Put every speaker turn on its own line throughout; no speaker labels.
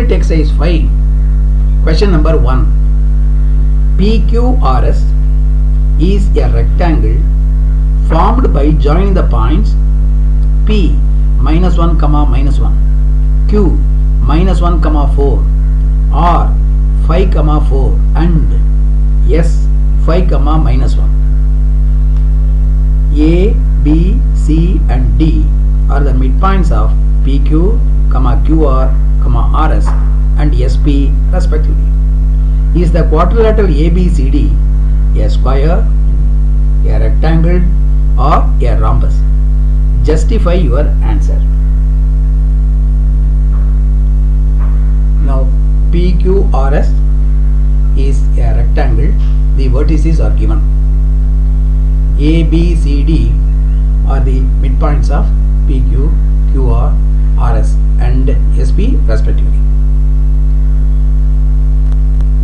Complete exercise 5. Question number 1. PQRS is a rectangle formed by joining the points P -1, -1, Q -1, 4, R 5, 4 and S 5, -1. A, B, C and D are the midpoints of PQ, QR, RS and SP respectively. Is the quadrilateral ABCD a square, a rectangle or a rhombus? Justify your answer. Now PQRS is a rectangle. The vertices are given. ABCD are the midpoints of PQ, QR, RS and SP respectively.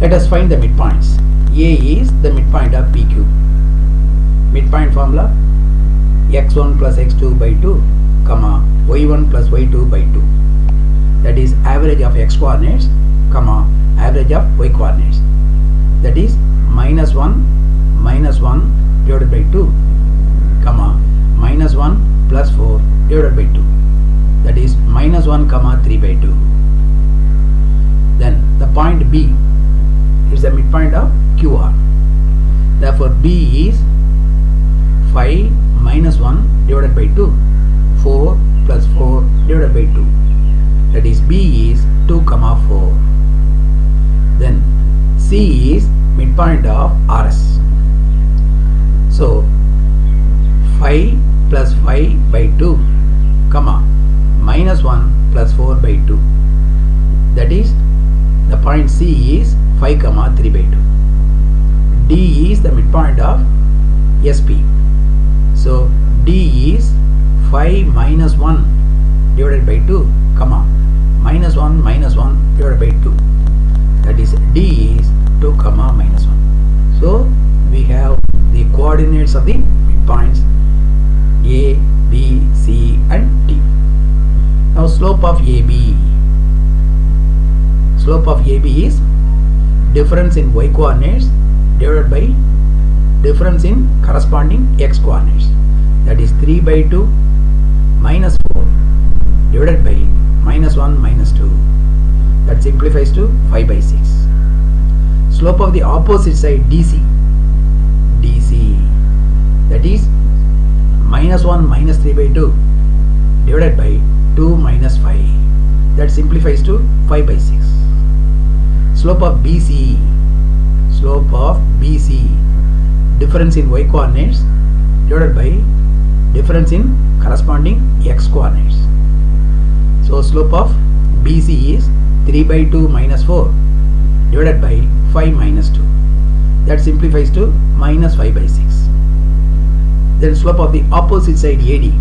Let us find the midpoints. A is the midpoint of PQ. Midpoint formula: x1 plus x2 by 2, y1 plus y2 by 2. That is average of x coordinates, average of y coordinates. That is -1 divided by 2, -1 plus 4 divided by 2. That is -1, 3 by 2. Then the point B is the midpoint of QR. Therefore B is 5 -1 divided by 2, 4 plus 4 divided by 2. That is B is 2, 4. Then C is midpoint of RS. So 5 plus 5 by 2, -1 plus 4 by 2. That is the point C is 5, 3 by 2. D is the midpoint of SP. So D is 5 -1 divided by 2, -1 -1 divided by 2. That is D is 2, -1. So we have the coordinates of the midpoints A, B, C and D. Now slope of AB. Slope of AB is difference in y coordinates divided by difference in corresponding x coordinates. That is 3 by 2 minus 4 divided by -1 -2. That simplifies to 5 by 6. Slope of the opposite side DC. That is -1 -3 by 2 divided by 2 minus 5. That simplifies to 5 by 6. Slope of BC. Slope of BC. Difference in y coordinates divided by difference in corresponding x coordinates. So slope of BC is 3 by 2 minus 4 divided by 5 minus 2. That simplifies to minus 5 by 6. Then slope of the opposite side AD.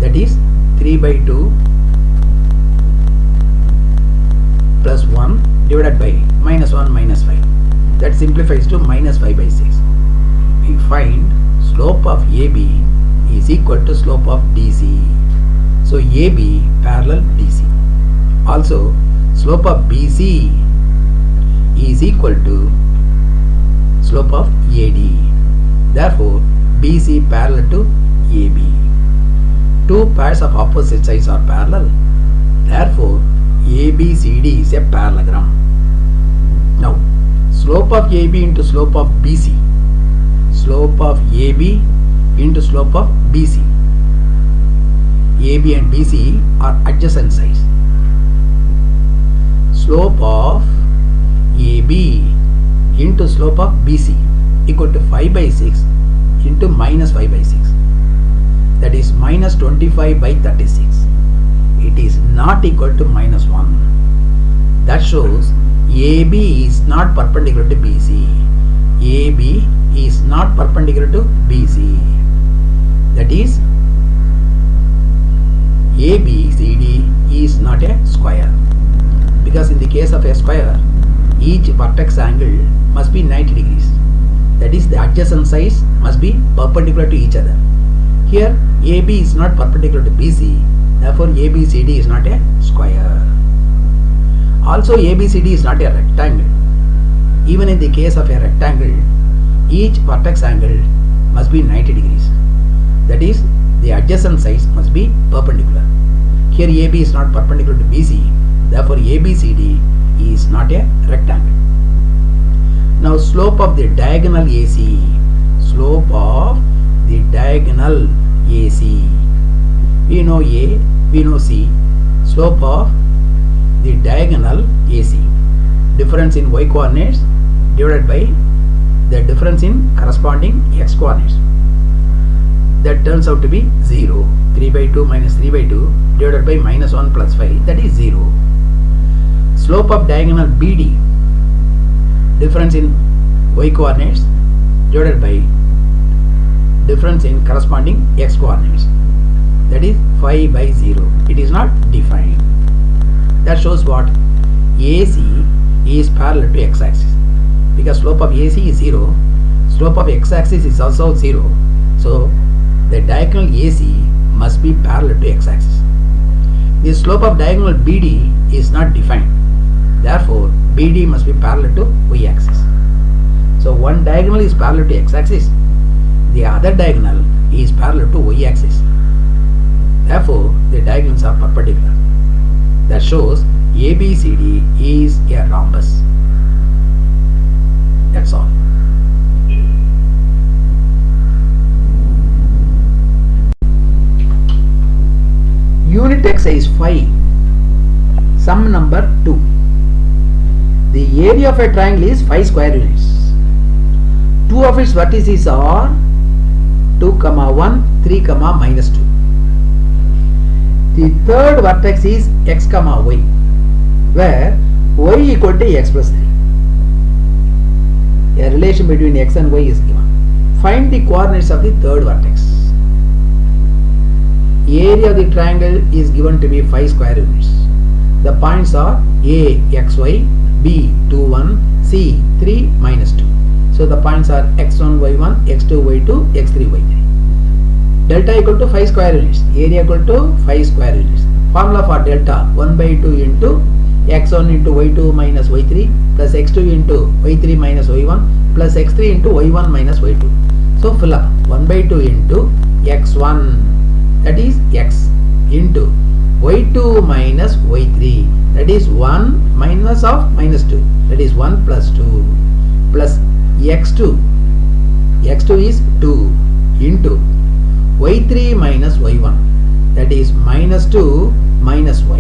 That is 3 by 2 plus 1 divided by -1 -5. That simplifies to minus 5 by 6. We find slope of AB is equal to slope of DC. So AB parallel DC. Also slope of BC is equal to slope of AD. Therefore BC parallel to AB. Two pairs of opposite sides are parallel. Therefore ABCD is a parallelogram. Now slope of AB into slope of BC. Slope of AB into slope of BC. AB and BC are adjacent sides. Slope of AB into slope of BC equal to 5 by 6 into minus 5 by 6. That is minus 25 by 36. It is not equal to -1. That shows AB is not perpendicular to BC. AB is not perpendicular to BC. That is ABCD is not a square. Because in the case of a square, each vertex angle must be 90 degrees. That is, the adjacent sides must be perpendicular to each other. Here AB is not perpendicular to BC. Therefore ABCD is not a square. Also ABCD is not a rectangle. Even in the case of a rectangle, each vertex angle must be 90 degrees. That is, the adjacent sides must be perpendicular. Here AB is not perpendicular to BC, therefore ABCD is not a rectangle. Now slope of the diagonal AC. Slope of the diagonal AC. We know A, we know C. Slope of the diagonal AC. Difference in y coordinates divided by the difference in corresponding x coordinates. That turns out to be 0. 3 by 2 minus 3 by 2 divided by minus 1 plus 5, that is 0. Slope of diagonal BD. Difference in y coordinates divided by difference in corresponding x coordinates, that is 5 by 0. It is not defined. That shows what? AC is parallel to x-axis, because slope of AC is 0, slope of x-axis is also 0, so the diagonal AC must be parallel to x-axis. The slope of diagonal BD is not defined, therefore BD must be parallel to y-axis. So one diagonal is parallel to x-axis, the other diagonal is parallel to y-axis. Therefore, the diagonals are perpendicular. That shows ABCD is a rhombus. That's all. Unit exercise 5. Sum number 2. The area of a triangle is 5 square units. Two of its vertices are 2, 1, 3, minus 2. The third vertex is x, y, where y equal to x plus 3. A relation between x and y is given. Find the coordinates of the third vertex. Area of the triangle is given to be 5 square units. The points are A, xy, B, 2, 1, C, 3, minus 2. So the points are x1, y1, x2, y2, x3, y3. Delta equal to 5 square units. Area equal to 5 square units. Formula for delta 1 by 2 into x1 into y2 minus y3 plus x2 into y3 minus y1 plus x3 into y1 minus y2. So fill up 1 by 2 into x1, that is x, into y2 minus y3, that is 1 minus of minus 2, that is 1 plus 2, plus x2 is 2 into y3 minus y1, that is minus 2 minus y,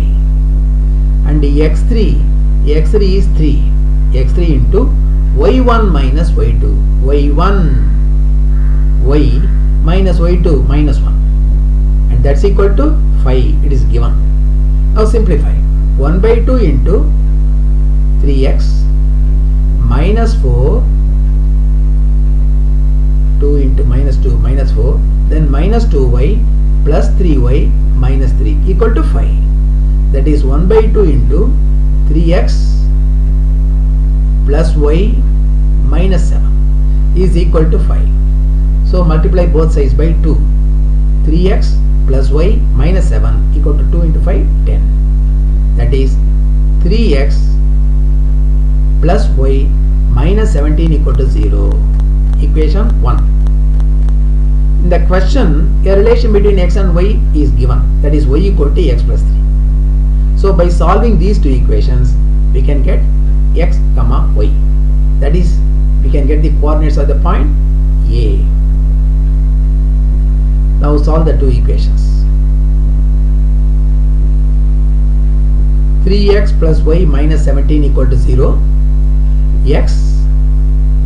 and x3 is 3, x3 into y1 minus y2, y1 y minus y2 minus 1, and that's equal to 5. It is given. Now simplify. 1 by 2 into 3x minus 4, 2 into minus 2 minus 4, then minus 2y plus 3y minus 3 equal to 5. That is 1 by 2 into 3x plus y minus 7 is equal to 5. So multiply both sides by 2. 3x plus y minus 7 equal to 2 into 5, 10. That is 3x plus y minus 17 equal to 0. Equation 1. In the question, a relation between x and y is given, that is y equal to x plus 3. So by solving these two equations, we can get x, y. That is, we can get the coordinates of the point A. Now solve the two equations. 3x plus y minus 17 equal to 0. X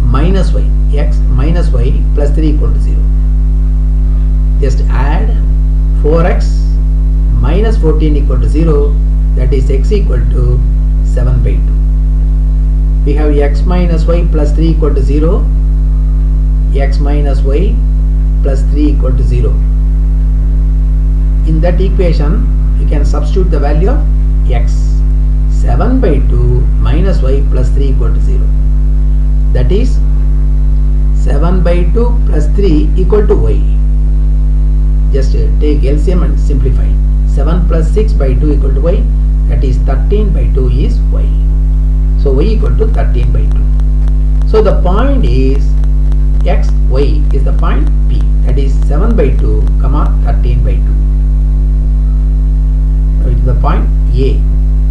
minus y. X minus y plus 3 equal to 0. Just add 4x minus 14 equal to 0. That is x equal to 7 by 2. We have x minus y plus 3 equal to 0. X minus y plus 3 equal to 0. In that equation, we can substitute the value of x. 7 by 2 minus y plus 3 equal to 0. That is 7 by 2 plus 3 equal to y. Just take LCM and simplify. 7 plus 6 by 2 equal to y. that is 13 by 2 is y. So y equal to 13 by 2. So the point is x, y is the point P, that is 7 by 2, comma 13 by 2. So it is the point A.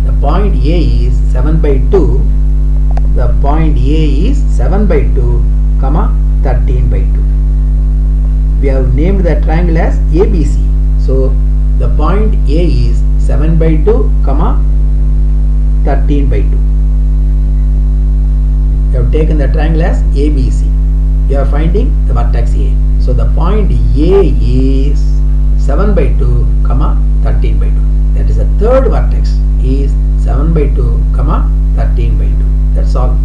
The point A is 7 by 2. The point A is 7 by 2, comma 13 by 2. We have named the triangle as ABC. So the point A is 7 by 2, comma 13 by 2. We have taken the triangle as ABC. We are finding the vertex A. So the point A is 7 by 2, comma 13 by 2. That is the third vertex is 7 by 2, comma 13 by 2. That's all.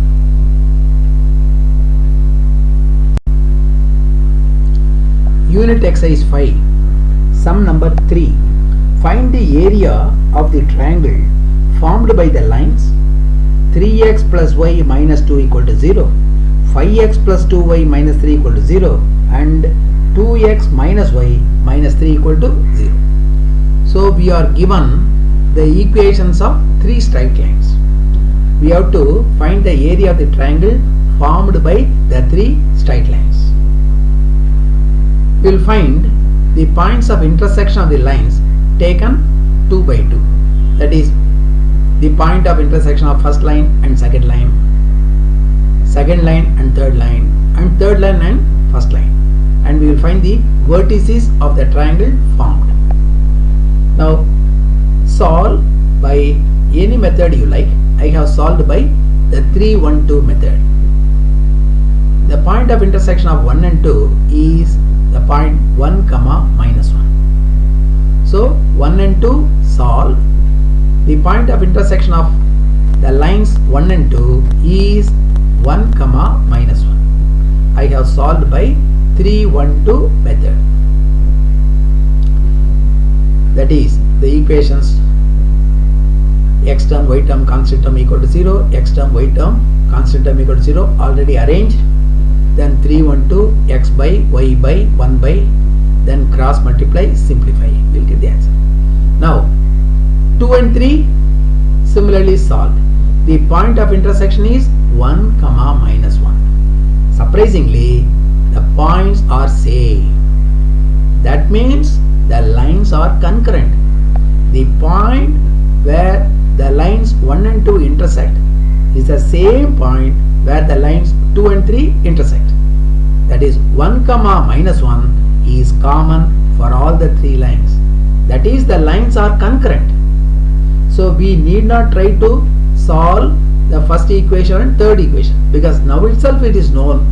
Unit exercise 5. Sum number 3. Find the area of the triangle formed by the lines 3x plus y minus 2 equal to 0, 5x plus 2y minus 3 equal to 0, and 2x minus y minus 3 equal to 0. So we are given the equations of three straight lines. We have to find the area of the triangle formed by the three straight lines. We will find the points of intersection of the lines taken 2 by 2. That is the point of intersection of first line and second line and third line, and third line and first line. And we will find the vertices of the triangle formed. Now solve by any method you like. I have solved by the 3, 1, 2 method. The point of intersection of 1 and 2 is the point 1, comma minus 1. So 1 and 2 solve. The point of intersection of the lines 1 and 2 is 1, comma minus 1. I have solved by 3, 1, 2 method. That is the equations x term, y term, constant term equal to 0, x term, y term, constant term equal to 0 already arranged. Then 3, 1, 2, x by y by 1 by, then cross multiply, simplify, we will get the answer. Now 2 and 3 similarly solved. The point of intersection is 1, comma minus 1. Surprisingly, the points are same. That means the lines are concurrent. The point where the lines 1 and 2 intersect is the same point where the lines 2 and 3 intersect. That is 1, comma minus 1 is common for all the three lines. That is the lines are concurrent. So we need not try to solve the first equation and third equation, because now itself it is known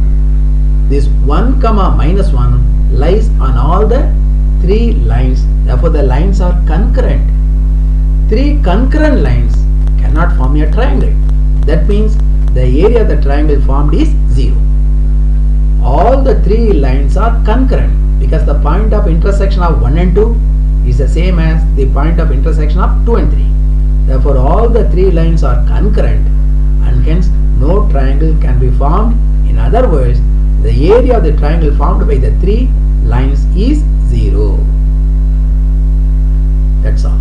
this 1, comma minus 1 lies on all the three lines. Therefore the lines are concurrent. Three concurrent lines cannot form a triangle. That means the area of the triangle formed is 0. All the three lines are concurrent because the point of intersection of 1 and 2 is the same as the point of intersection of 2 and 3. Therefore all the three lines are concurrent and hence no triangle can be formed. In other words, the area of the triangle formed by the three lines is 0. That's all.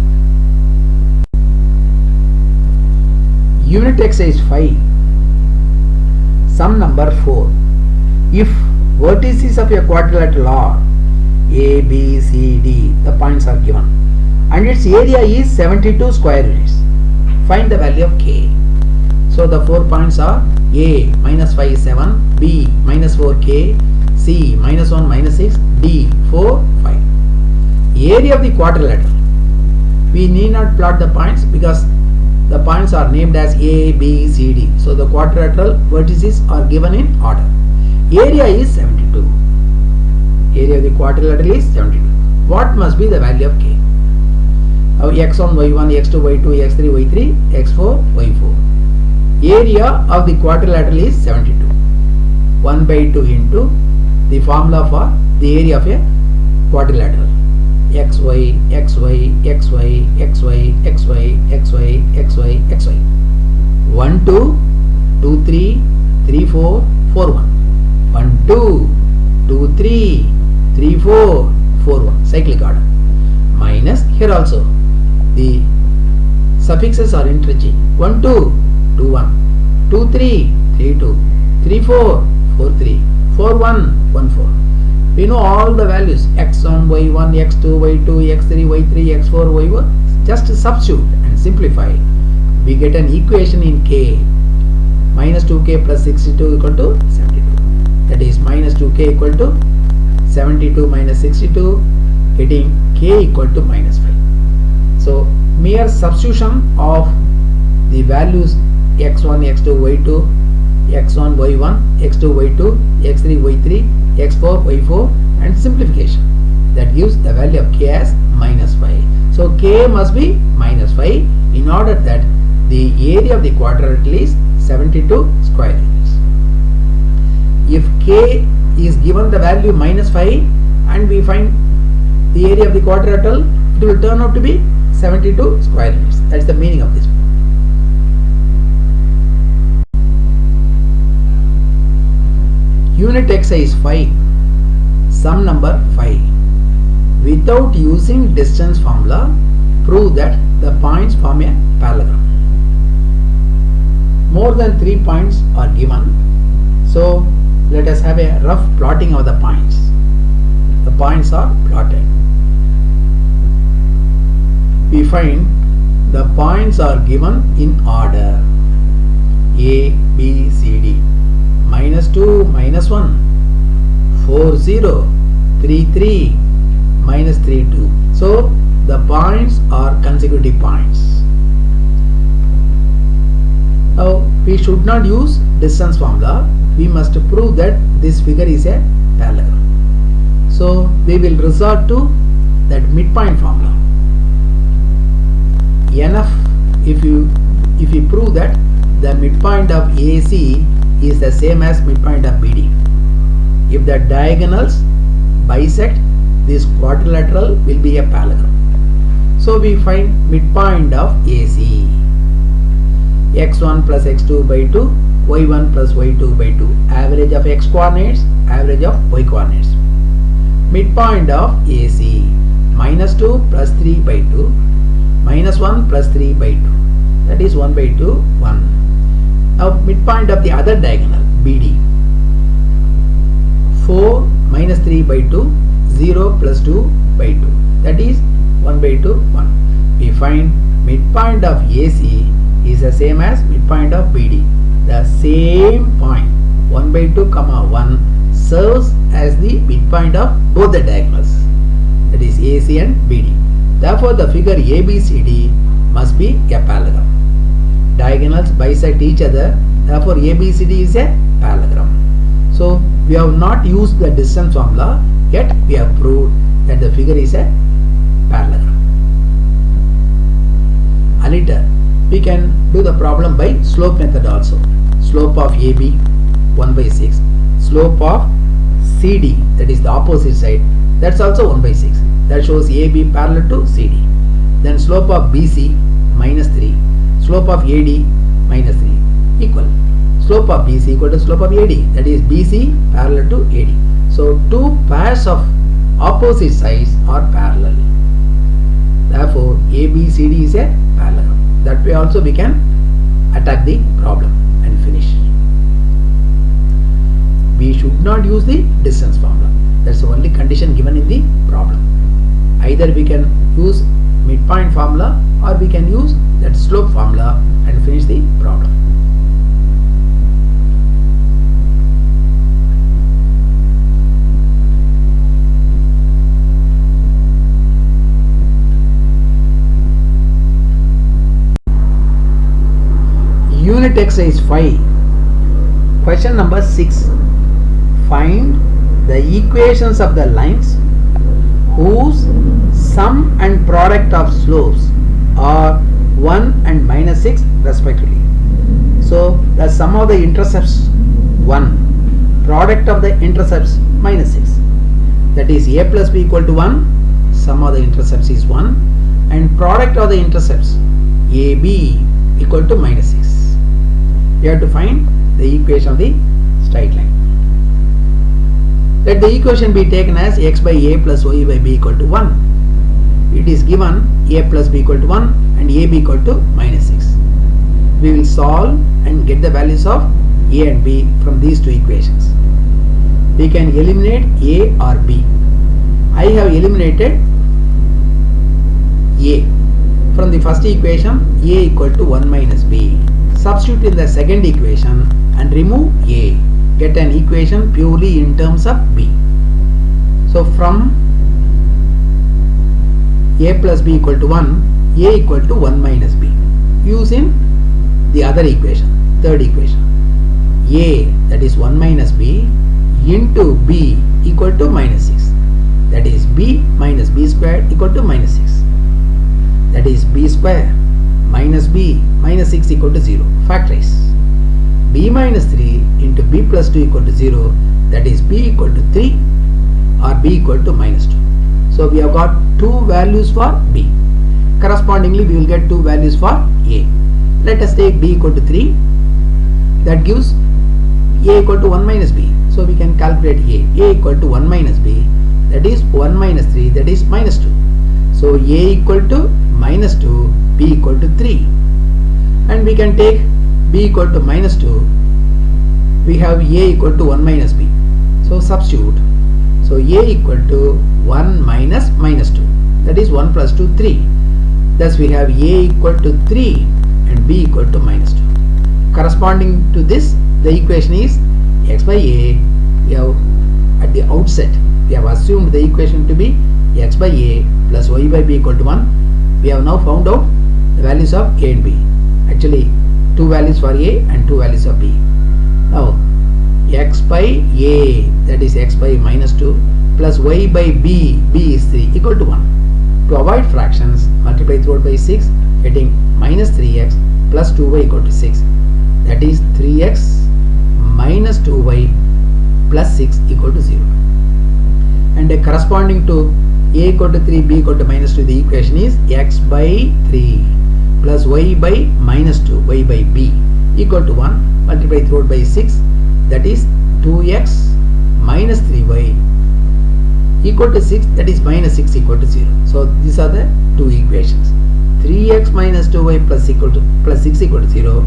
Unit exercise 5. Sum number 4. If vertices of a quadrilateral are A, B, C, D, the points are given, and its area is 72 square units, find the value of K. So the 4 points are A minus 5 is 7, B minus 4K, C minus 1 minus 6, D 4, 5. Area of the quadrilateral. We need not plot the points because the points are named as A, B, C, D. So the quadrilateral vertices are given in order. Area is 72. Area of the quadrilateral is 72. What must be the value of K? Now x1, y1, x2, y2, x3, y3, x4, y4. Area of the quadrilateral is 72. 1 by 2 into the formula for the area of a quadrilateral. xy, xy, xy, xy, xy, xy, xy, xy. 1, 2, 2, 3, 3, 4, 4, 1. 1, 2, 2, 3, 3, 4, 4, 1. Cyclic order. Minus here also the suffixes are interchanging. 1 2 2 1, 2 3 3 2, 3 4 4 3, 4 1 1 4. We know all the values x1 y1 x2 y2 x3 y3 x4 y4. Just substitute and simplify. We get an equation in k. Minus 2k plus 62 equal to 72. That is minus 2k equal to 72 minus 62, getting k equal to minus 5. So mere substitution of the values x1 x2 y2 x1 y1 x2 y2 x3 y3 x4 y4 and simplification, that gives the value of k as minus 5. So k must be minus 5 in order that the area of the quadrilateral is 72 square inches. If k is given the value minus 5 and we find the area of the quadrilateral, it will turn out to be 72 square inches. That is the meaning of this. Unit exercise 5, sum number 5. Without using distance formula, prove that the points form a parallelogram. More than 3 points are given. So let us have a rough plotting of the points. The points are plotted. We find the points are given in order A, B, C, D. Minus 2, minus 1, 4, 0, 3, 3, minus 3, 2. So the points are consecutive points. Now we should not use distance formula. We must prove that this figure is a parallelogram. So we will resort to that midpoint formula. Enough if you prove that the midpoint of AC is the same as midpoint of BD. If the diagonals bisect, this quadrilateral will be a parallelogram. So we find midpoint of AC. x1 plus x2 by 2, y1 plus y2 by 2. Average of x coordinates, average of y coordinates. Midpoint of AC. Minus 2 plus 3 by 2, minus 1 plus 3 by 2. That is 1 by 2, 1. Now midpoint of the other diagonal BD. 4 minus 3 by 2, 0 plus 2 by 2. That is 1 by 2, 1. We find midpoint of AC is the same as midpoint of BD. The same point 1 by 2 comma 1 serves as the midpoint of both the diagonals. That is AC and BD. Therefore the figure ABCD must be a parallelogram. Diagonals bisect each other, therefore ABCD is a parallelogram. So we have not used the distance formula, yet we have proved that the figure is a parallelogram. A later we can do the problem by slope method also. Slope of AB 1 by 6. Slope of CD, that is the opposite side, that's also 1 by 6. That shows AB parallel to CD. Then slope of BC minus 3. Slope of AD minus 3 equal. Slope of BC equal to slope of AD, that is BC parallel to AD. So two pairs of opposite sides are parallel. Therefore ABCD is a parallelogram. That way also we can attack the problem and finish. We should not use the distance formula. That's the only condition given in the problem. Either we can use midpoint formula or we can use that slope formula and finish the problem. Unit exercise 5. Question number 6. Find the equations of the lines whose sum and product of slopes are 1 and minus 6 respectively. So the sum of the intercepts 1, product of the intercepts minus 6. That is A plus B equal to 1, sum of the intercepts is 1, and product of the intercepts AB equal to minus 6. We have to find the equation of the straight line. Let the equation be taken as x by a plus y by b equal to 1. it is given a plus b equal to 1 and ab equal to minus 6. We will solve and get the values of a and b from these two equations. We can eliminate a or b. I have eliminated a. From the first equation, a equal to 1 minus b. Substitute in the second equation and remove a. Get an equation purely in terms of b. So from a plus b equal to 1, a equal to 1 minus b. Using the other equation, third equation. A, that is 1 minus b, into b equal to minus 6. That is b minus b squared equal to minus 6. That is b square minus b minus 6 equal to 0. Factorize. B minus 3 into b plus 2 equal to 0. That is b equal to 3 or b equal to minus 2. So we have got two values for b. Correspondingly, we will get two values for a. Let us take b equal to 3. That gives a equal to 1 minus b. So we can calculate a equal to 1 minus b. That is 1 minus 3, that is minus 2. So a equal to minus 2, b equal to 3. And we can take b equal to minus 2. We have a equal to 1 minus b. So substitute. So a equal to 1 minus minus 2. That is 1 plus 2, 3. Thus we have a equal to 3 and b equal to minus 2. Corresponding to this, the equation is x by a. We have at the outset, we have assumed the equation to be x by a plus y by b equal to 1. We have now found out the values of a and b. Actually, two values for a and two values of b. Now, x by a, that is x by minus 2, plus y by b, b is 3, equal to 1. To avoid fractions, multiply throughout by 6, getting minus 3x plus 2y equal to 6. That is 3x minus 2y plus 6 equal to 0. And corresponding to a equal to 3, b equal to minus 2, the equation is x by 3 plus y by minus 2, y by b equal to 1. Multiply throughout by 6, that is 2x minus 3y equal to 6, that is minus 6 equal to 0. So these are the two equations. 3x minus 2y plus 6 equal to 0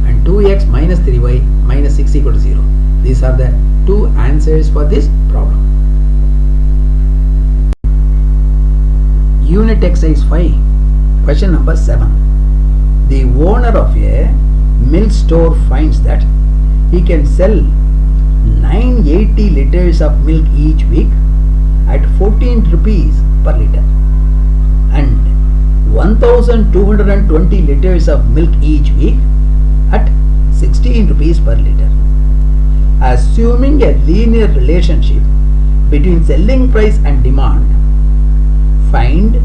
and 2x minus 3y minus 6 equal to 0. These are the two answers for this problem. Unit exercise 5, question number 7. The owner of a milk store finds that he can sell 980 liters of milk each week at 14 rupees per liter and 1220 liters of milk each week at 16 rupees per liter. Assuming a linear relationship between selling price and demand, find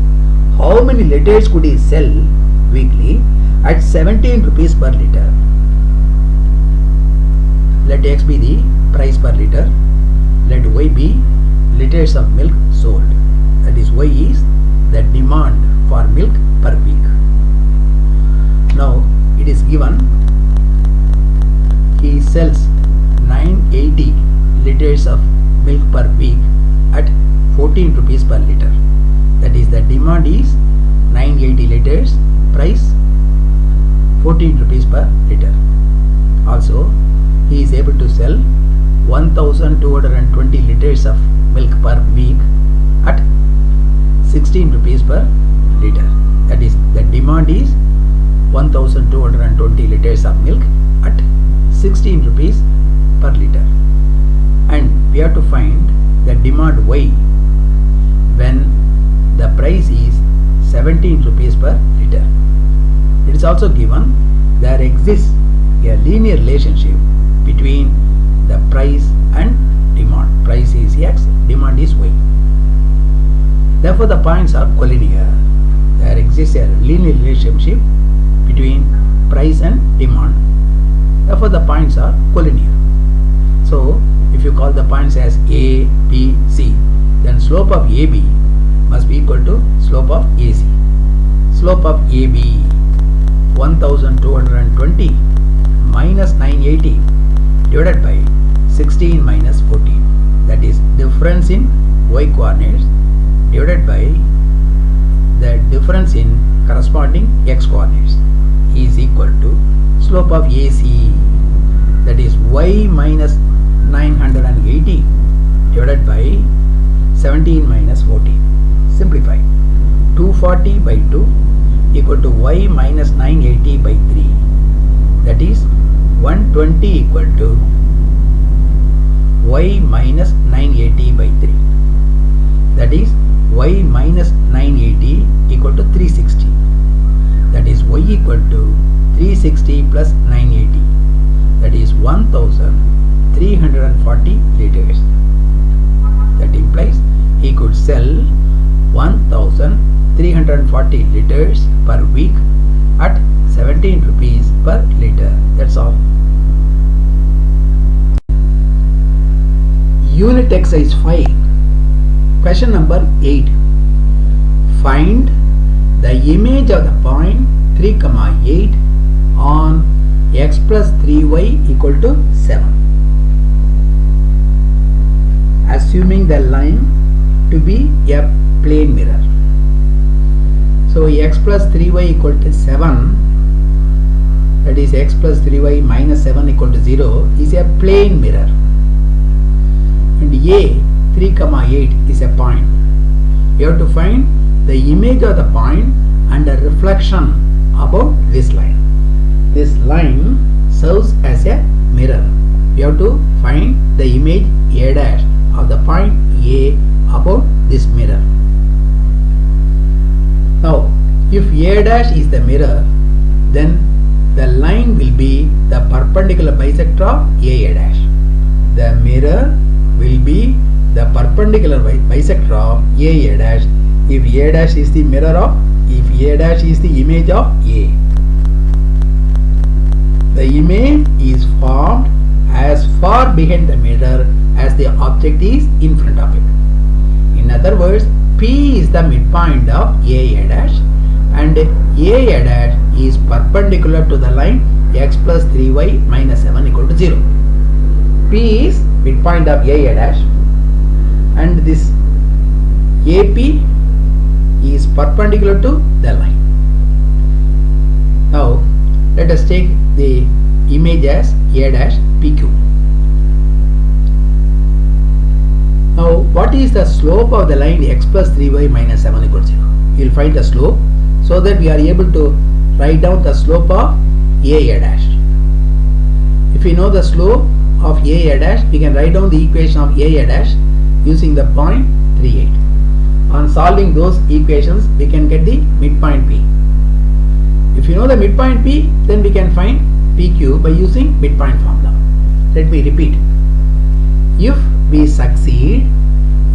how many liters could he sell weekly at 17 rupees per liter. Let x be the price per liter. Let y be liters of milk sold. That is, y is the demand for milk per week. Now it is given he sells 980 liters of milk per week at 14 rupees per liter. That is, the demand is 980 liters, price 14 rupees per liter. Also, he is able to sell 1220 liters of milk per week at 16 rupees per liter. That is, the demand is 1220 liters of milk at 16 rupees per liter. And we have to find the demand y when the price is 17 rupees per liter. It is also given there exists a linear relationship between the price and demand. Price is x, demand is y. Therefore, the points are collinear. There exists a linear relationship between price and demand. Therefore, the points are collinear. So, if you call the points as A, B, C, then slope of AB must be equal to slope of AC. Slope of AB 1220 minus 980 divided by 16 minus 14. That is difference in y coordinates divided by the difference in corresponding x coordinates is equal to slope of AC, that is y minus 980 divided by 17 minus 14. Simplify. 240 by 2 equal to y minus 980 by 3, that is 120 equal to y minus 980 by 3, that is y minus 980 equal to 360, that is y equal to 360 plus 980, that is 1340 liters. That implies he could sell 1340 liters per week at 17 rupees per liter. That's all. Unit exercise 5. Question number 8. Find the image of the point 3, 8 on x plus 3y equal to 7. Assuming the line to be a plane mirror. So x plus 3y equal to 7, that is x plus 3y minus 7 equal to 0, is a plane mirror. And A 3, 8 is a point. You have to find the image of the point and a reflection about this line. This line serves as a mirror. You have to find the image A dash of the point A about this mirror. Now, if A dash is the mirror, then the line will be the perpendicular bisector of A dash. The mirror will be the perpendicular bisector of A dash if A dash is the mirror of, if A dash is the image of A. The image is formed as far behind the mirror as the object is in front of it. In other words, P is the midpoint of A dash and A dash is perpendicular to the line x plus 3y minus 7 equal to 0. P is midpoint of A dash and this AP is perpendicular to the line. Now let us take the image as A dash PQ. Now what is the slope of the line x plus 3y minus 7 equal to 0? You will find the slope so that we are able to write down the slope of A dash. If we know the slope of A dash, we can write down the equation of A dash using the point 38. On solving those equations, we can get the midpoint P. If you know the midpoint P, then we can find PQ by using midpoint formula. Let me repeat. If we succeed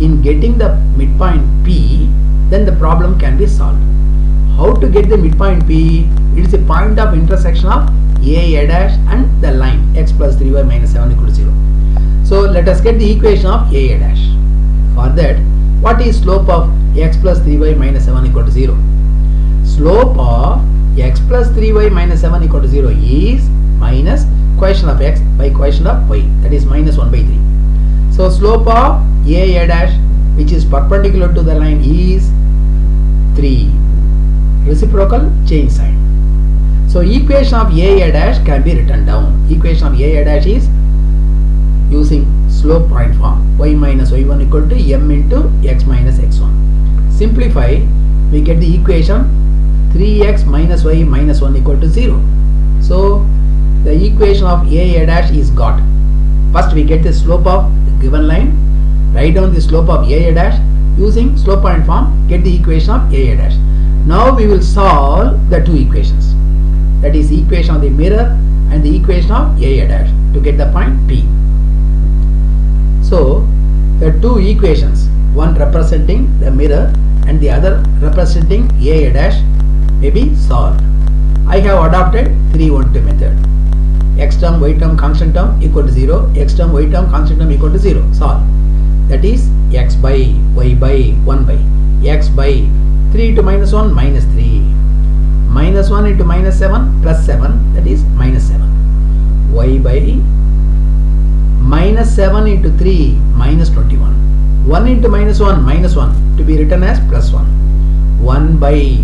in getting the midpoint P, then the problem can be solved. How to get the midpoint P? It is a point of intersection of A dash and the line x plus 3y minus 7 equal to 0. So let us get the equation of A dash. For that, what is slope of x plus 3y minus 7 equal to 0? Slope of x plus 3y minus 7 equal to 0 is minus quotient of x by quotient of y, that is minus 1 by 3. So slope of A dash, which is perpendicular to the line, is 3. Reciprocal change sign. So equation of A dash can be written down. Equation of A dash is using slope point form, y minus y1 equal to m into x minus x1. Simplify, we get the equation 3x minus y minus 1 equal to 0. So the equation of A dash is got. First we get the slope of the given line, write down the slope of A dash using slope point form, get the equation of A dash. Now we will solve the two equations, that is equation of the mirror and the equation of A dash to get the point P. So the two equations, one representing the mirror and the other representing A dash, may be solved. I have adopted 3-1-2 method. X term, y term, constant term equal to 0, x term, y term, constant term equal to 0. Solve. That is x by y by 1 by x by 3 into minus 1 minus 3, minus 1 into minus 7 plus 7, that is minus 7, y by minus 7 into 3 minus 21, 1 into minus 1 minus 1 to be written as plus 1, 1 by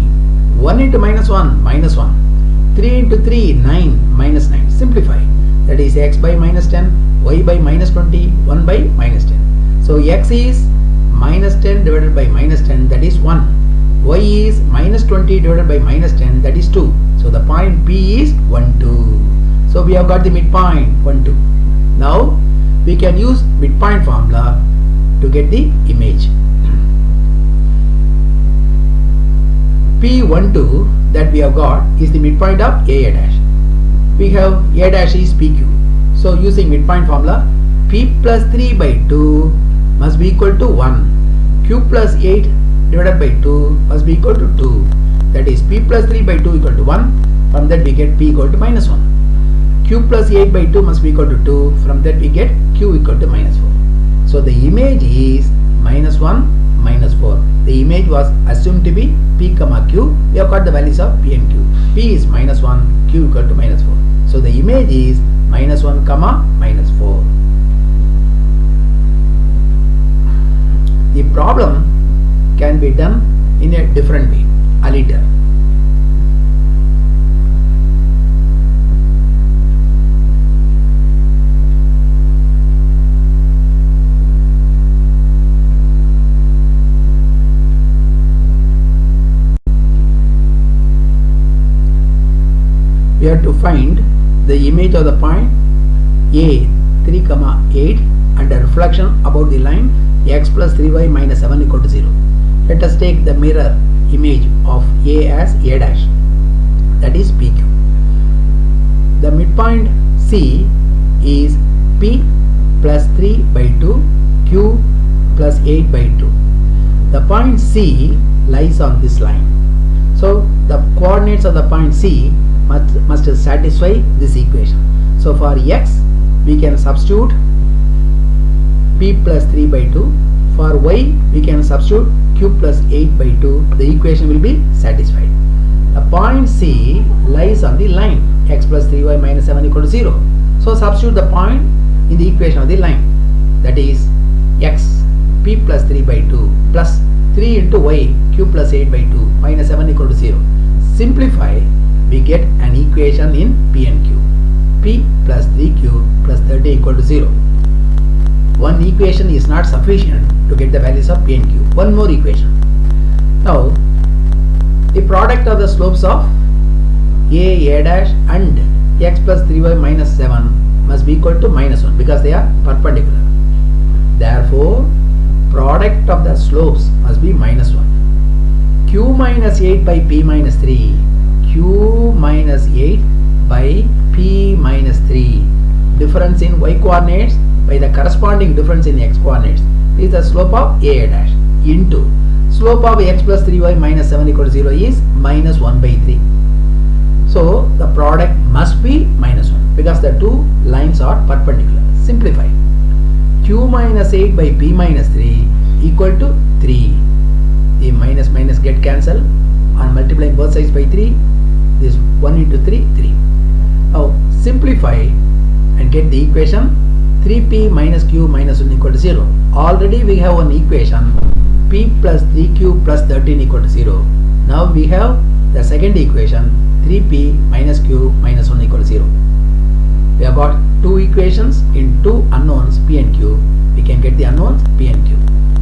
1 into minus 1, minus 1. 3 into 3, 9, minus 9. Simplify. That is x by minus 10, y by minus 20, 1 by minus 10. So x is minus 10 divided by minus 10, that is 1. Y is minus 20 divided by minus 10, that is 2. So the point P is 1, 2. So we have got the midpoint 1, 2. Now we can use midpoint formula to get the image. P12 that we have got is the midpoint of A dash. We have A dash is PQ. So using midpoint formula, P plus 3 by 2 must be equal to 1. Q plus 8 divided by 2 must be equal to 2. That is P plus 3 by 2 equal to 1. From that we get P equal to minus 1. Q plus 8 by 2 must be equal to 2. From that we get Q equal to minus 4. So the image is minus 1, minus 4. The image was assumed to be P comma Q. We have got the values of P and Q. P is minus 1, Q equal to minus 4. So the image is minus 1 comma minus 4. The problem can be done in a different way, a little. We have to find the image of the point A 3 comma 8 and a reflection about the line x plus 3y minus 7 equal to 0. Let us take the mirror image of A as A dash, that is PQ. The midpoint C is P plus 3 by 2, Q plus 8 by 2. The point C lies on this line. So the coordinates of the point C must satisfy this equation. So for x we can substitute P plus 3 by 2. For y we can substitute Q plus 8 by 2. The equation will be satisfied. The point C lies on the line x plus 3y minus 7 equal to 0. So substitute the point in the equation of the line. That is x P plus 3 by 2 plus 3 into y Q plus 8 by 2 minus 7 equal to 0. Simplify, we get an equation in P and Q. P plus 3Q plus 30 equal to 0. One equation is not sufficient to get the values of P and Q. One more equation. Now, the product of the slopes of A dash and x plus 3y minus 7 must be equal to minus 1 because they are perpendicular. Therefore, product of the slopes must be minus 1. Q minus 8 by P minus 3. Q minus 8 by P minus 3. Difference in y coordinates by the corresponding difference in x coordinates is the slope of A dash into slope of x plus 3y minus 7 equal to 0 is minus 1 by 3. So the product must be minus 1 because the two lines are perpendicular. Simplify. Q minus 8 by P minus 3 equal to 3. The minus minus get cancelled. On multiplying both sides by 3, this 1 into 3, 3. Now simplify and get the equation 3P minus Q minus 1 equal to 0. Already we have one equation P plus 3Q plus 13 equal to 0. Now we have the second equation 3P minus Q minus 1 equal to 0. We have got two equations in two unknowns P and Q. We can get the unknowns P and Q.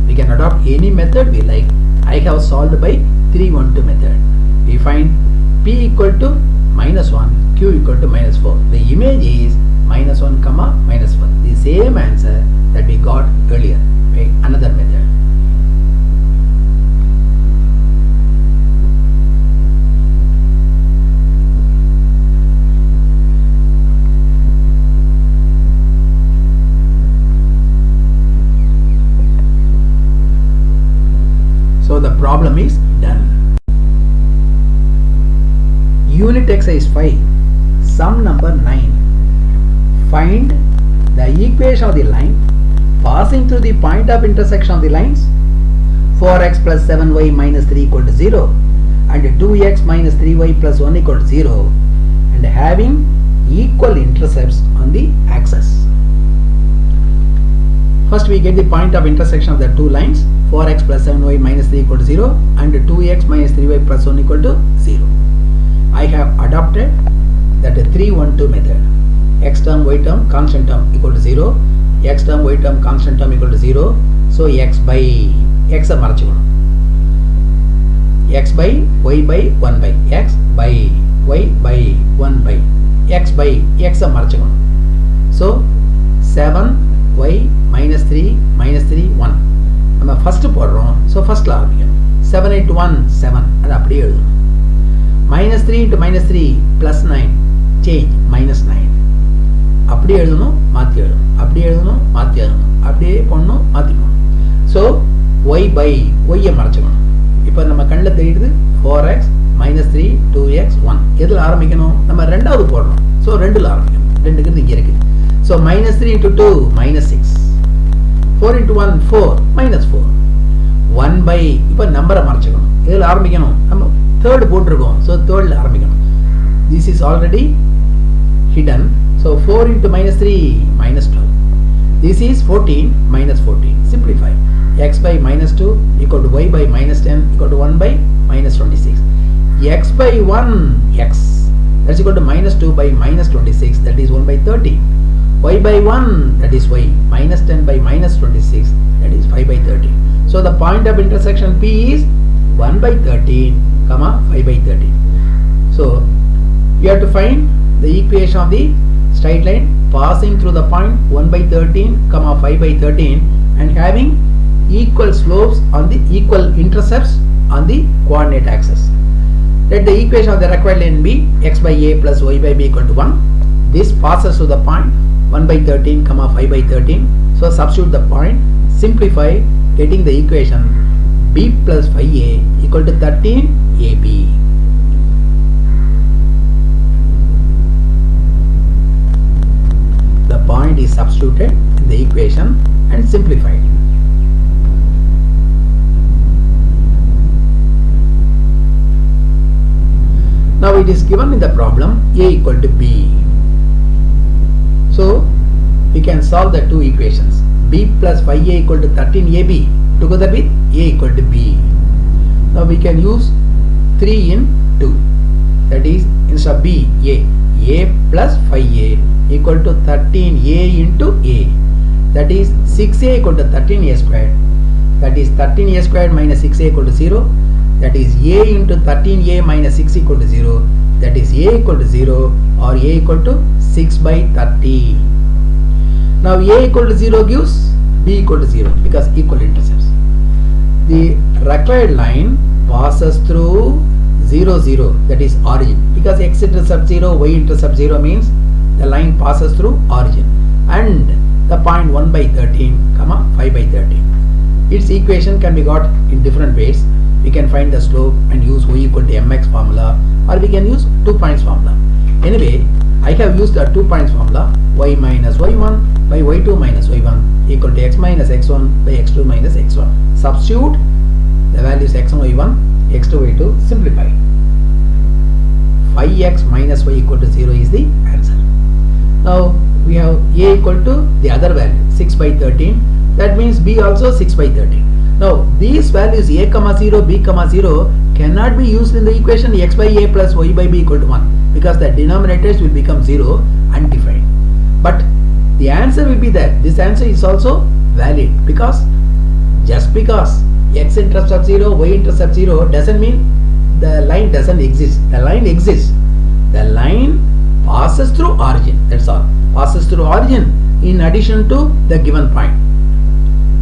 We can adopt any method we like. I have solved by 3-1-2 method. We find P equal to minus 1, Q equal to minus 4. The image is minus 1 comma minus 4. The same answer that we got earlier by another method. So the problem is done. Unit exercise 5, sum number 9. Find the equation of the line passing through the point of intersection of the lines 4x plus 7y minus 3 equal to 0 and 2x minus 3y plus 1 equal to 0 and having equal intercepts on the axis. First we get the point of intersection of the two lines, 4x plus 7y minus 3 equal to 0 and 2x minus 3y plus 1 equal to 0. I have adopted that 3-1-2 method. X term, y term, constant term equal to 0. X term, y term, constant term equal to 0. So x by x x by y by 1 by x by y by 1 by x by x so 7y minus 3 1 நம்ம first போடுறோம். So first ஆரம்பிக்கணும். 7 into 1 7 அது அப்படியே எழுதணும். minus 3 into minus 3 plus 9 change minus 9 அப்படியே எழுதணும், மாற்றி எழுதணும், அப்படியே எழுதணும், மாற்றி எழுதணும், அப்படியே போடணும், மாற்றி போடணும். So y by y மறைச்சிக்கணும். இப்போ நம்ம கண்ணில் தெரியுது 4x minus 3 2x 1 எதில் ஆரம்பிக்கணும்? நம்ம ரெண்டாவது போடுறோம். ஸோ ரெண்டில் ஆரம்பிக்கணும். ரெண்டுக்கு இங்கே இருக்குது. So minus 3 into 2 minus 6 4 into 1 4 minus 4 1 by இப்போ நம்பரை மறைச்சிக்கணும். எதில் ஆரம்பிக்கணும்? நம்ம தேர்டு போட்டிருக்கோம். ஸோ தேர்டில் ஆரம்பிக்கணும். This is already hidden. So 4 into minus 3 minus 12. This is 14 minus 14. Simplify. X by minus 2 equal to y by minus 10 equal to 1 by minus 26. X by 1 x that's equal to minus 2 by minus 26 that is 1 by 30. Y by 1 that is y minus 10 by minus 26 that is 5 by 13. So the point of intersection P is 1 by 13 comma 5 by 13. So you have to find the equation of the straight line passing through the point 1 by 13 comma 5 by 13 and having equal slopes on the equal intercepts on the coordinate axis. Let the equation of the required line be x by a plus y by b equal to 1. This passes through the point 1 by 13 comma 5 by 13. So substitute the point, simplify, getting the equation b plus 5a equal to 13ab. The point is substituted in the equation and simplified. Now it is given in the problem a equal to b. So we can solve the two equations. B plus 5a equal to 13ab together with a equal to b. Now we can use 3 in 2. That is, instead of b, a plus 5a equal to 13a into a. That is 6a equal to 13a squared. That is 13a squared minus 6a equal to 0. That is a into 13a minus 6 equal to 0. That is a equal to 0 or a equal to 6 by 30. Now a equal to 0 gives b equal to 0 because equal intercepts. The required line passes through 0 0, that is origin, because x intercept 0, y intercept 0 means the line passes through origin and the point 1 by 13 comma 5 by 13. Its equation can be got in different ways. We can find the slope and use y equal to mx formula, or we can use 2 points formula. Anyway, I have used the 2 points formula, y minus y1 by y2 minus y1 equal to x minus x1 by x2 minus x1. Substitute the values x1 y1, x2 y2, simplify. 5x minus y equal to 0 is the answer. Now we have a equal to the other value 6 by 13. That means b also 6 by 13. Now these values a comma 0, b comma 0 cannot be used in the equation x by a plus y by b equal to 1 because the denominators will become 0 undefined. But the answer will be there. This answer is also valid because just because x intercept 0, y intercept 0 doesn't mean the line doesn't exist. The line exists. The line passes through origin. That's all. Passes through origin in addition to the given point.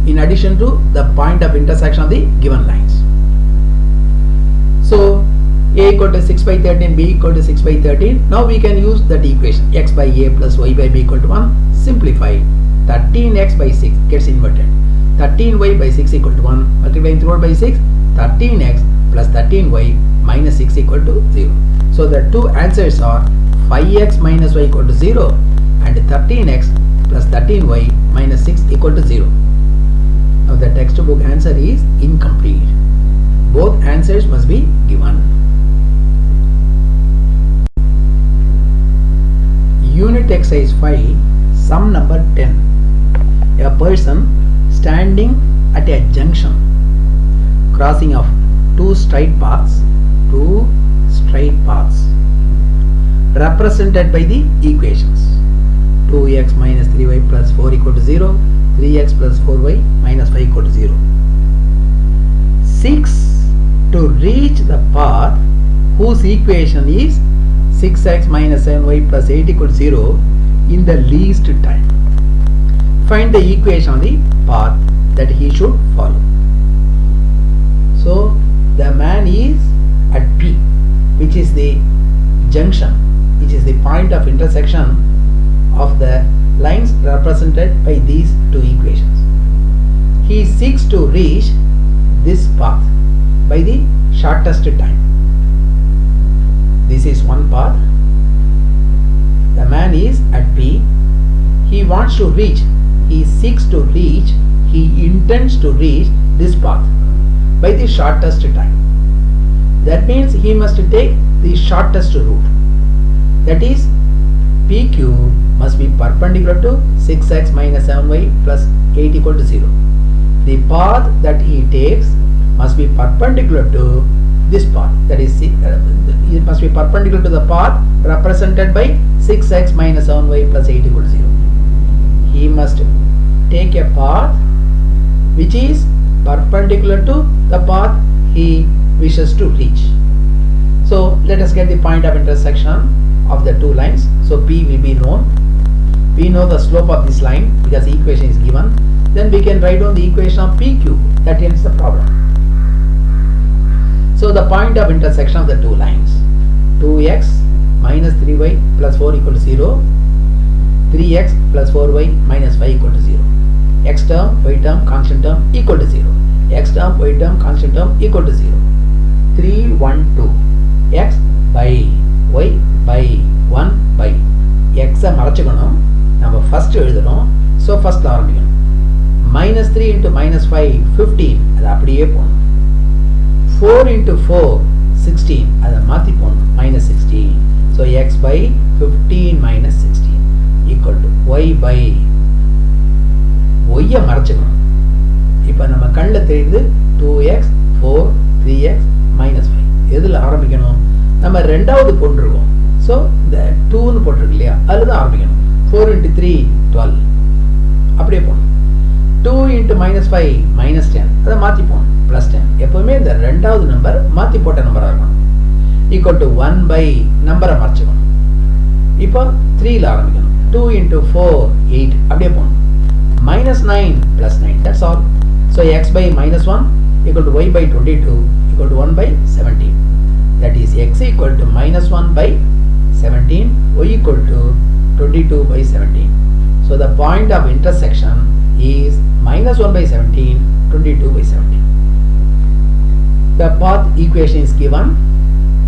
In addition to the point of intersection of the given lines. So a equal to 6 by 13, b equal to 6 by 13. Now we can use that equation x by a plus y by b equal to 1. Simplify. 13x by 6 gets inverted. 13y by 6 equal to 1. Multiplying through by 6. 13x plus 13y minus 6 equal to 0. So the two answers are 5x minus y equal to 0 and 13x plus 13y minus 6 equal to 0. Now the textbook answer is incomplete. Both answers must be given. Unit exercise 5, sum number 10. a person standing at a junction, crossing of two straight paths, represented by the equations 2x minus 3y plus 4 equal to 0, 3x plus 4y minus 5 equal to 0. 6 to reach the path whose equation is 6x minus 7y plus 8 equal to 0 in the least time. Find the equation of the path that he should follow. So the man is at P, which is the junction, which is the point of intersection of the lines represented by these two equations. He seeks to reach this path by the shortest time. This is one path. The man is at P. He wants to reach, he seeks to reach, he intends to reach this path by the shortest time. That means he must take the shortest route. That is, PQ must be perpendicular to 6x minus 7y plus 8 equal to 0. The path that he takes must be perpendicular to this path. That is, it must be perpendicular to the path represented by 6x minus 7y plus 8 equal to 0. He must take a path which is perpendicular to the path he wishes to reach. So let us get the point of intersection of the two lines. So P will be known. We know the slope of this line because the equation is given. Then we can write down the equation of PQ. That ends the problem. So the point of intersection of the two lines, 2x minus 3y plus 4 equal to 0, 3x plus 4y minus 5 equal to 0. X term, y term, constant term equal to 0. X term, y term, constant term equal to 0. 3, 1, 2. X by y by 1 by x மறைச்சுக்கணும். நம்ம first எழுதணும். So first ஆரம்பிக்கணும். minus 3 into minus 5 15 அது அப்படியே போகணும். 4 into 4 16 அதை மாற்றி போகணும். minus 16. So x by 15 minus 16 equal to y by y மறைச்சுக்கணும். இப்போ நம்ம கண்ணில் தெரியுது 2x 4 3x minus 5. எதில் ஆரம்பிக்கணும்? நம்ம ரெண்டாவது போட்டிருக்கோம். ஸோ இந்த 2ன்னு போட்டிருக்கு இல்லையா, அதில் தான் ஆரம்பிக்கணும். 4 into 3 12 அப்படியே போகணும். 2 into minus 5 minus 10 அதை மாற்றி போகணும். plus 10. எப்போவுமே இந்த ரெண்டாவது நம்பர் மாற்றி போட்ட நம்பராக இருக்கணும். ஈக்குவல் டு 1 by நம்பரை மறைச்சிக்கணும். இப்போ 3ல் ஆரம்பிக்கணும். 2 into 4 8 அப்படியே போகணும். minus 9 plus 9. That's all. So x by minus 1 equal to y by 22 equal to 1 by 17. That is x equal to minus 1 by 17, y equal to 22 by 17. So the point of intersection is minus 1 by 17, 22 by 17. The path equation is given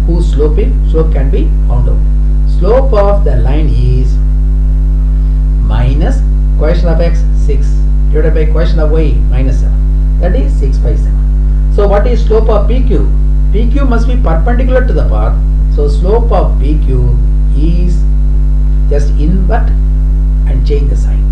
whose slope can be found out. Slope of the line is minus quotient of x 6 divided by quotient of y minus 7. That is 6 by 7. So what is slope of PQ? PQ must be perpendicular to the path. So slope of PQ is just invert and change the sign.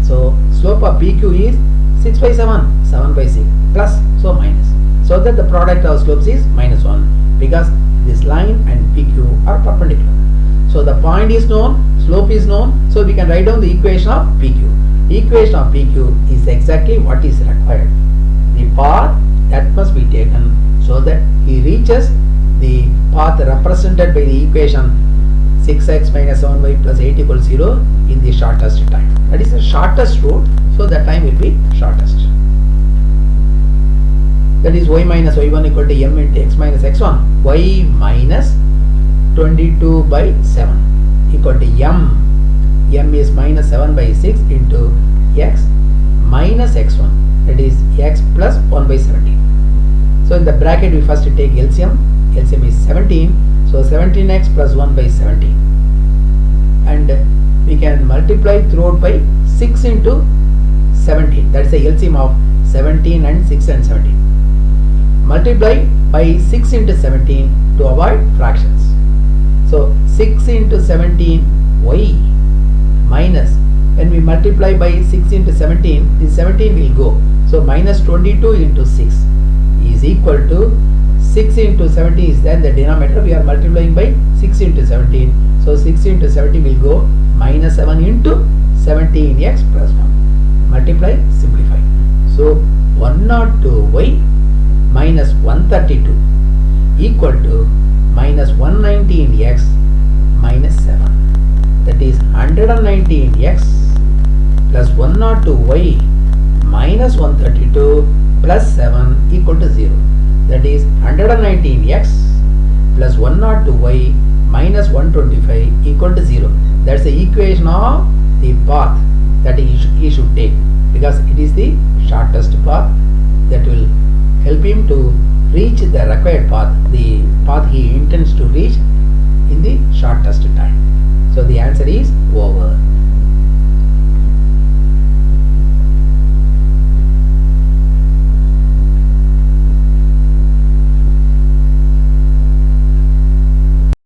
So slope of PQ is 6 by 7, 7 by 6 plus, so minus. So that the product of slopes is minus 1 because this line and PQ are perpendicular. So the point is known, slope is known. So we can write down the equation of PQ. Equation of PQ is exactly what is required. The path that must be taken so that he reaches the path represented by the equation 6x minus 7y plus 8 equals 0 in the shortest time. That is the shortest route, so the time will be shortest. That is y minus y1 equal to m into x minus x1. Y minus 22 by 7 equal to m. M is minus 7 by 6 into x minus x1. That is x plus 1 by 17. So in the bracket we first take LCM. LCM is 17. So 17x plus 1 by 17. And we can multiply throughout by 6 into 17. That is the LCM of 17 and 6 and 17. Multiply by 6 into 17 to avoid fractions. So 6 into 17 y minus when we multiply by 6 into 17, this 17 will go. So minus 22 into 6 is equal to 6 into 17 is there in the denominator. We are multiplying by 6 into 17. So 6 into 17 will go minus 7 into 17x plus 1. Multiply, simplify. So 102y minus 132 equal to minus 119x minus 7. That is 119x plus 102y minus 132 plus 7 equal to 0. That is 119x plus 102y minus 125 equal to 0. That's the equation of the path that he should take, because it is the shortest path that will help him to reach the required path, the path he intends to reach in the shortest time. So the answer is over.